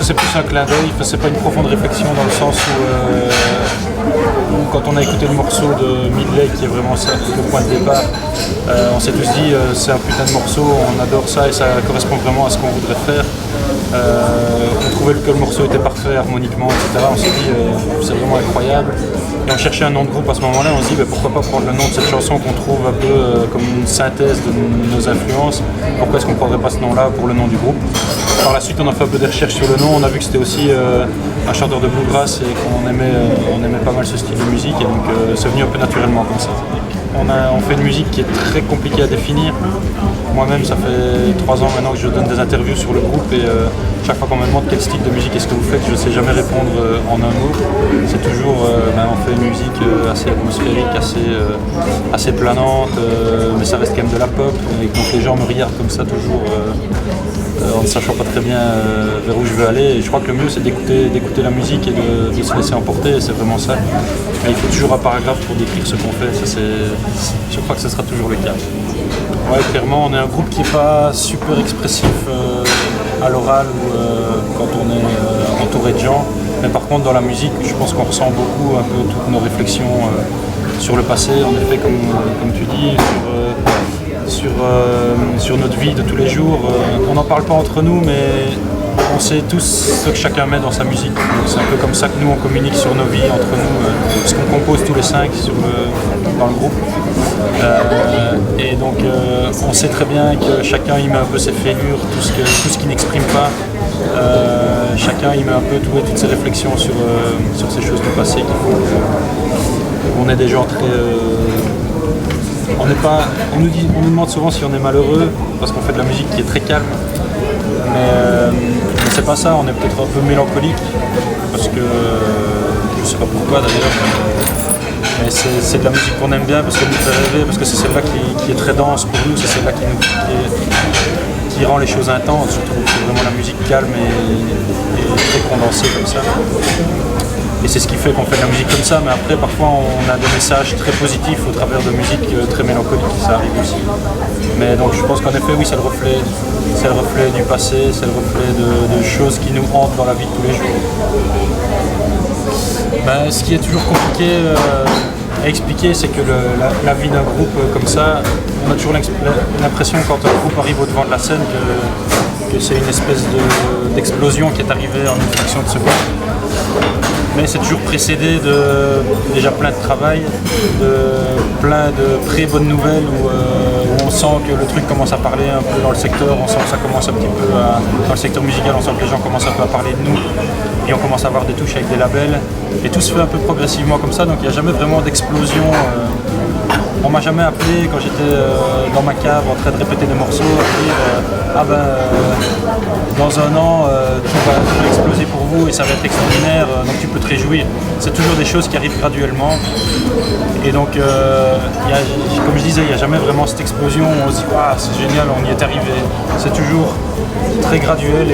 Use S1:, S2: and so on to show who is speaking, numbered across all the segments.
S1: c'est plus un clin d'œil, c'est pas une profonde réflexion dans le sens où quand on a écouté le morceau de Midlake, qui est vraiment ça, le point de départ, on s'est tous dit c'est un putain de morceau, on adore ça et ça correspond vraiment à ce qu'on voudrait faire. On trouvait que le morceau était parfait harmoniquement, etc. On s'est dit c'est vraiment incroyable. Et on cherchait un nom de groupe à ce moment-là, on se dit pourquoi pas prendre le nom de cette chanson qu'on trouve un peu comme une synthèse de nos influences. Pourquoi est-ce qu'on ne prendrait pas ce nom-là pour le nom du groupe? Par la suite, on a fait un peu des recherches sur le nom, on a vu que c'était aussi un chanteur de bluegrass et qu'on aimait pas mal ce style de musique, et donc c'est venu un peu naturellement comme ça. On fait une musique qui est très compliquée à définir. Moi-même, ça fait 3 ans maintenant que je donne des interviews sur le groupe, et chaque fois qu'on me demande quel style de musique est-ce que vous faites, je ne sais jamais répondre en un mot. C'est toujours, on fait une musique assez atmosphérique, assez planante, mais ça reste quand même de la pop, et donc les gens me regardent comme ça toujours en ne sachant pas très bien vers où je veux aller. Et je crois que le mieux c'est d'écouter la musique et de se laisser emporter, et c'est vraiment ça. Mais il faut toujours un paragraphe pour décrire ce qu'on fait, je crois que ce sera toujours le cas. Ouais, clairement, on est un groupe qui n'est pas super expressif à l'oral ou quand on est entouré de gens. Mais par contre, dans la musique, je pense qu'on ressent beaucoup un peu toutes nos réflexions sur le passé, en effet, comme tu dis, sur notre vie de tous les jours. On n'en parle pas entre nous, mais on sait tous ce que chacun met dans sa musique. C'est un peu comme ça que nous on communique sur nos vies entre nous, parce qu'on compose tous les 5 dans le groupe. Et donc on sait très bien que chacun y met un peu ses fêlures, tout ce qu'il n'exprime pas. Chacun y met un peu toutes ses réflexions sur ces choses du passé qui font qu'on est des gens très... on nous demande souvent si on est malheureux parce qu'on fait de la musique qui est très calme, mais c'est pas ça, on est peut-être un peu mélancolique parce que je sais pas pourquoi d'ailleurs, mais c'est de la musique qu'on aime bien parce qu'elle nous fait rêver, parce que c'est celle-là qui est très dense pour nous, c'est celle-là qui rend les choses intenses. Je trouve que c'est vraiment la musique calme et très condensée comme ça. Et c'est ce qui fait qu'on fait de la musique comme ça, mais après parfois on a des messages très positifs au travers de musique très mélancolique, ça arrive aussi. Mais donc je pense qu'en effet oui, c'est le reflet du passé, c'est le reflet de choses qui nous hantent dans la vie de tous les jours. Ce qui est toujours compliqué à expliquer, c'est que la vie d'un groupe comme ça, on a toujours l'impression quand un groupe arrive au devant de la scène que c'est une espèce d'explosion qui est arrivée en une fraction de seconde. Mais c'est toujours précédé de déjà plein de travail, de plein de très-bonnes nouvelles où on sent que le truc commence à parler un peu dans le secteur, on sent que ça commence un petit peu dans le secteur musical, on sent que les gens commencent un peu à parler de nous et on commence à avoir des touches avec des labels et tout se fait un peu progressivement comme ça, donc il n'y a jamais vraiment d'explosion. On m'a jamais appelé quand j'étais dans ma cave en train de répéter des morceaux à dire dans un an tout va exploser pour vous et ça va être extraordinaire, donc tu peux te réjouir. C'est toujours des choses qui arrivent graduellement et donc comme je disais, il n'y a jamais vraiment cette explosion où on se dit ah, c'est génial, on y est arrivé. C'est toujours très graduel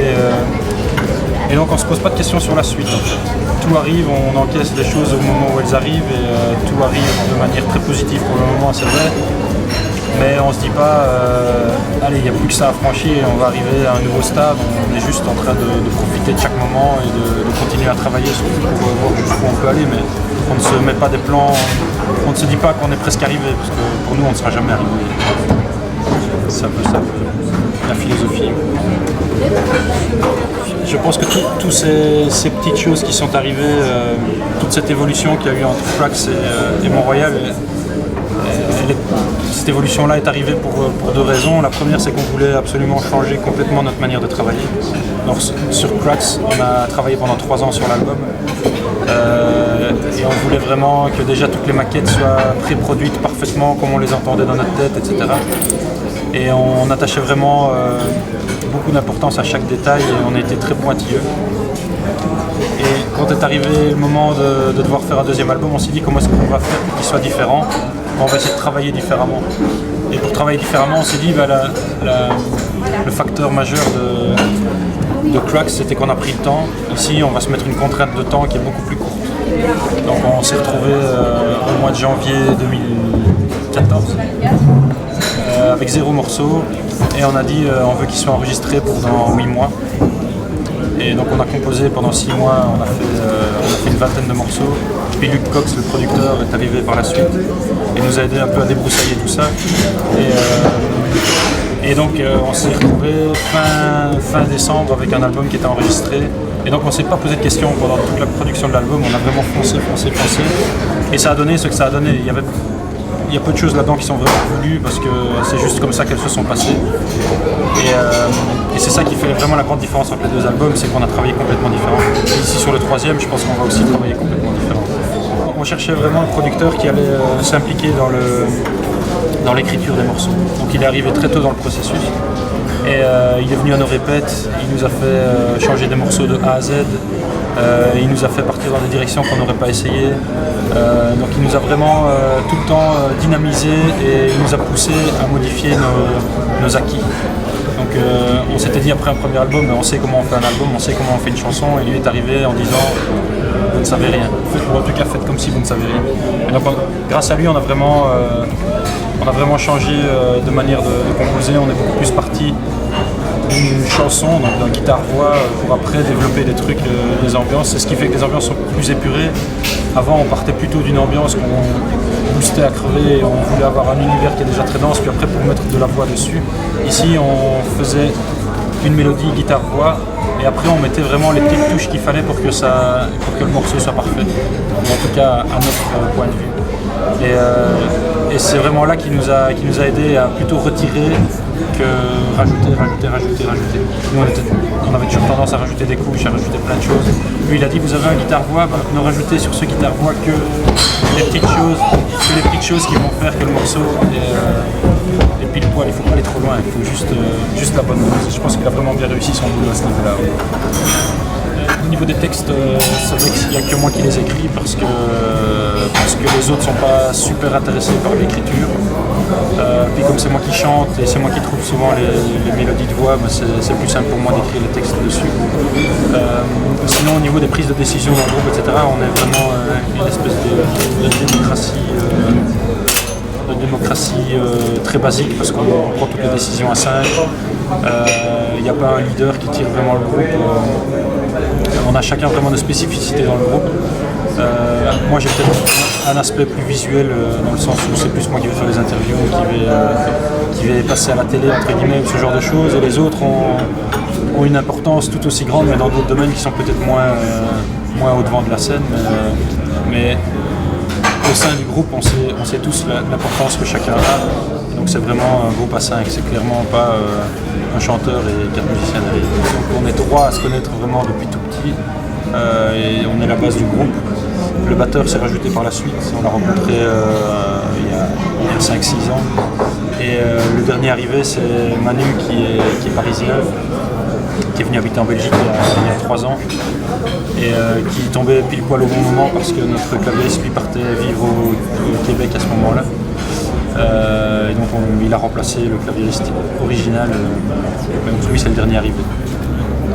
S1: et donc on ne se pose pas de questions sur la suite. En fait. Tout arrive, on encaisse les choses au moment où elles arrivent et tout arrive de manière très positive pour le moment, c'est vrai. Mais on se dit pas, allez, il n'y a plus que ça à franchir et on va arriver à un nouveau stade. On est juste en train de profiter de chaque moment et de continuer à travailler surtout pour voir jusqu'où on peut aller. Mais on ne se met pas des plans, on ne se dit pas qu'on est presque arrivé, parce que pour nous on ne sera jamais arrivé. C'est un peu ça, la philosophie. Je pense que toutes ces petites choses qui sont arrivées, toute cette évolution qu'il y a eu entre Cracks et Mont-Royal, cette évolution-là est arrivée pour 2 raisons. La première, c'est qu'on voulait absolument changer complètement notre manière de travailler. Donc, sur Cracks, on a travaillé pendant 3 ans sur l'album. Et on voulait vraiment que déjà toutes les maquettes soient pré-produites parfaitement comme on les entendait dans notre tête, etc. Et on attachait vraiment beaucoup d'importance à chaque détail et on a été très pointilleux. Et quand est arrivé le moment de devoir faire un 2e album, on s'est dit comment est-ce qu'on va faire pour qu'il soit différent. On va essayer de travailler différemment. Et pour travailler différemment, on s'est dit le facteur majeur de Cracks, c'était qu'on a pris le temps. Ici, on va se mettre une contrainte de temps qui est beaucoup plus courte. Donc on s'est retrouvé au mois de janvier 2014 avec 0 morceau et on a dit on veut qu'il soit enregistré pour dans 8 mois. Et donc on a composé pendant 6 mois, on a fait une vingtaine de morceaux. Puis Luc Cox, le producteur, est arrivé par la suite et nous a aidé un peu à débroussailler tout ça. Et donc on s'est retrouvé fin décembre avec un album qui était enregistré. Et donc on ne s'est pas posé de questions pendant toute la production de l'album, on a vraiment foncé. Et ça a donné ce que ça a donné. Il y a peu de choses là-dedans qui sont vraiment voulues parce que c'est juste comme ça qu'elles se sont passées. Et c'est ça qui fait vraiment la grande différence entre les deux albums, c'est qu'on a travaillé complètement différent. Et ici sur le troisième, je pense qu'on va aussi travailler complètement différent. On cherchait vraiment un producteur qui allait s'impliquer dans l'écriture des morceaux. Donc il est arrivé très tôt dans le processus. Et il est venu à nos répètes, il nous a fait changer des morceaux de A à Z, il nous a fait partir dans des directions qu'on n'aurait pas essayé. Donc il nous a vraiment tout le temps dynamisé et il nous a poussé à modifier nos acquis. Donc on s'était dit après un premier album, on sait comment on fait un album, on sait comment on fait une chanson, et lui est arrivé en disant vous ne savez rien, ou en tout cas faites comme si vous ne savez rien. Et donc grâce à lui on a vraiment changé de manière de composer, on est beaucoup plus parti d'une chanson, donc d'un guitare-voix, pour après développer des trucs, des ambiances. C'est ce qui fait que les ambiances sont plus épurées. Avant on partait plutôt d'une ambiance qu'on boostait à crever, et on voulait avoir un univers qui est déjà très dense, puis après pour mettre de la voix dessus. Ici on faisait une mélodie guitare-voix, et après on mettait vraiment les petites touches qu'il fallait pour que le morceau soit parfait, ou en tout cas à notre point de vue. Et c'est vraiment là qu'il nous a aidé à plutôt retirer que rajouter. Nous on avait toujours tendance à rajouter des couches, à rajouter plein de choses. Lui il a dit vous avez un guitare-voix, ne rajoutez sur ce guitare-voix que les petites choses qui vont faire que le morceau est pile poil. Il ne faut pas aller trop loin, il faut juste la bonne dose. Je pense qu'il a vraiment bien réussi son boulot à ce niveau-là. Au niveau des textes, c'est vrai qu'il n'y a que moi qui les écris parce que les autres ne sont pas super intéressés par l'écriture. Puis comme c'est moi qui chante et c'est moi qui trouve souvent les mélodies de voix, c'est plus simple pour moi d'écrire les textes dessus. Sinon au niveau des prises de décision dans le groupe, etc., on est vraiment une espèce de démocratie très basique parce qu'on prend toutes les décisions à 5. Il n'y a pas un leader qui tire vraiment le groupe. On a chacun vraiment de spécificités dans le groupe. Moi j'ai peut-être un aspect plus visuel dans le sens où c'est plus moi qui vais faire les interviews, qui vais passer à la télé entre guillemets, ce genre de choses, et les autres ont une importance tout aussi grande mais dans d'autres domaines qui sont peut-être moins au devant de la scène. Mais au sein du groupe on sait tous l'importance que chacun a. Et donc c'est vraiment un groupe à 5, c'est clairement pas un chanteur et 4 musiciens derrière. Donc on est 3 à se connaître vraiment depuis tout petit. Et on est la base du groupe. Le batteur s'est rajouté par la suite, on l'a rencontré il y a 5-6 ans. Et le dernier arrivé c'est Manu qui est parisien, qui est venu habiter en Belgique il y a 3 ans et qui tombait pile poil au bon moment parce que notre clavieriste lui partait vivre au Québec à ce moment-là. Et donc il a remplacé le clavieriste original, donc lui c'est le dernier arrivé.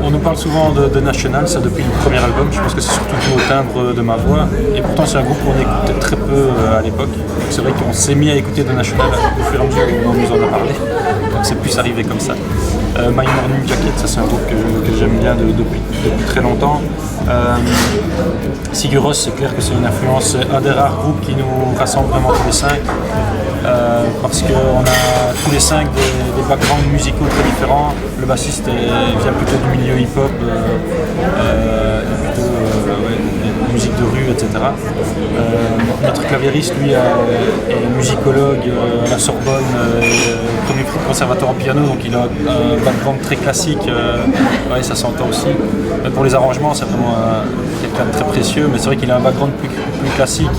S1: On nous parle souvent de National, ça depuis le premier album, je pense que c'est surtout dû au timbre de ma voix, et pourtant c'est un groupe qu'on écoutait très peu à l'époque, donc c'est vrai qu'on s'est mis à écouter de National au fur et à mesure où on nous en a parlé, donc c'est plus arrivé comme ça. My Morning Jacket, ça c'est un groupe que j'aime bien depuis très longtemps. Sigur Rós, c'est clair que c'est une influence, un des rares groupes qui nous rassemble vraiment tous les 5. Parce qu'on a tous les 5 des backgrounds musicaux très différents. Le bassiste vient plutôt du milieu hip-hop, plutôt musique de rue, etc. Notre claviériste, lui, est musicologue à la Sorbonne, premier prix de conservatoire en piano, donc il a un background très classique, ouais, ça s'entend aussi. Mais pour les arrangements, c'est vraiment quelqu'un de très précieux, mais c'est vrai qu'il a un background plus classique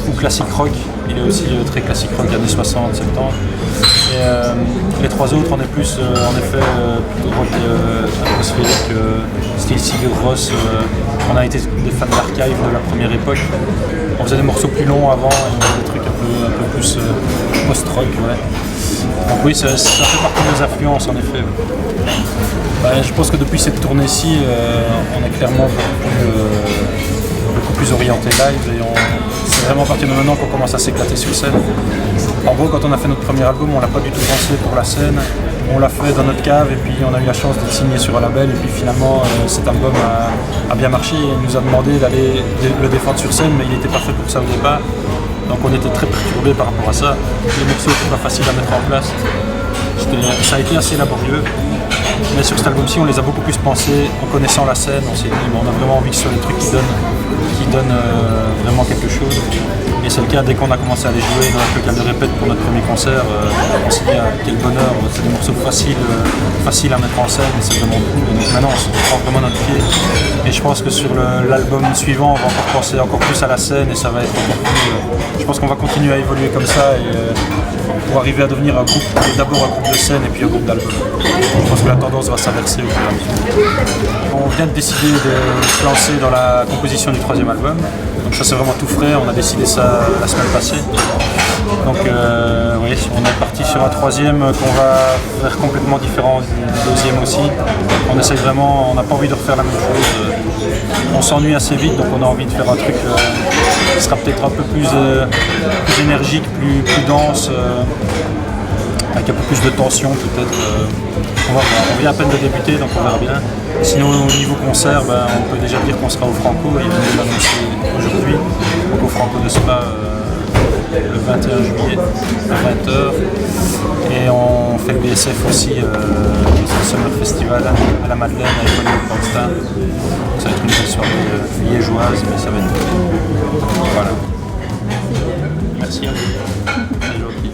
S1: ou classique rock. Il est aussi très classique rock, années 60, 70. Et les 3 autres, on est plus en effet plutôt rock atmosphérique, style Sigur Rós. On a été des fans d'Archive de la première époque. On faisait des morceaux plus longs avant et on faisait des trucs un peu plus post-rock. Ouais. Donc oui, ça fait partie de nos influences en effet. Je pense que depuis cette tournée-ci, on est clairement beaucoup plus orienté live et c'est vraiment à partir de maintenant qu'on commence à s'éclater sur scène. En gros, quand on a fait notre premier album, on l'a pas du tout pensé pour la scène. on l'a fait dans notre cave et puis on a eu la chance d'être signé sur un label et puis finalement cet album a bien marché. Il nous a demandé d'aller le défendre sur scène mais il n'était pas fait pour ça au départ. Donc on était très perturbés par rapport à ça. Les morceaux n'étaient pas faciles à mettre en place. Ça a été assez laborieux. Mais sur cet album-ci, on les a beaucoup plus pensés en connaissant la scène. On s'est dit, on a vraiment envie que ce soit des trucs qui donnent vraiment quelque chose. Et c'est le cas dès qu'on a commencé à les jouer dans le local de répète pour notre premier concert. On s'est dit, quel bonheur, c'est des morceaux faciles à mettre en scène et c'est vraiment cool. Et donc maintenant, on se prend vraiment notre pied. Et je pense que sur l'album suivant, on va encore penser encore plus à la scène et ça va être encore plus. Je pense qu'on va continuer à évoluer comme ça et pour arriver à devenir un groupe, d'abord un groupe de scène et puis un groupe d'album. Je pense que la tendance va s'inverser au fur et à mesure. On vient de décider de se lancer dans la composition du troisième album. Donc ça c'est vraiment tout frais, on a décidé ça la semaine passée. Donc oui, on est parti sur un troisième qu'on va faire complètement différent du deuxième aussi. On essaye vraiment, on n'a pas envie de refaire la même chose. On s'ennuie assez vite, donc on a envie de faire un truc qui sera peut-être un peu plus énergique, plus dense, avec un peu plus de tension peut-être. On va voir. On vient à peine de débuter, donc on verra bien. Sinon au niveau concert, on peut déjà dire qu'on sera au Franco, il vient de l'annoncer aujourd'hui, donc au Franco de Spa le 21 juillet à 20h. Et on fait le BSF aussi, le Summer Festival à la Madeleine avec Olivier Bernstein. Ça va être une belle soirée liégeoise, mais ça va être... Voilà. Merci à vous. C'est gentil.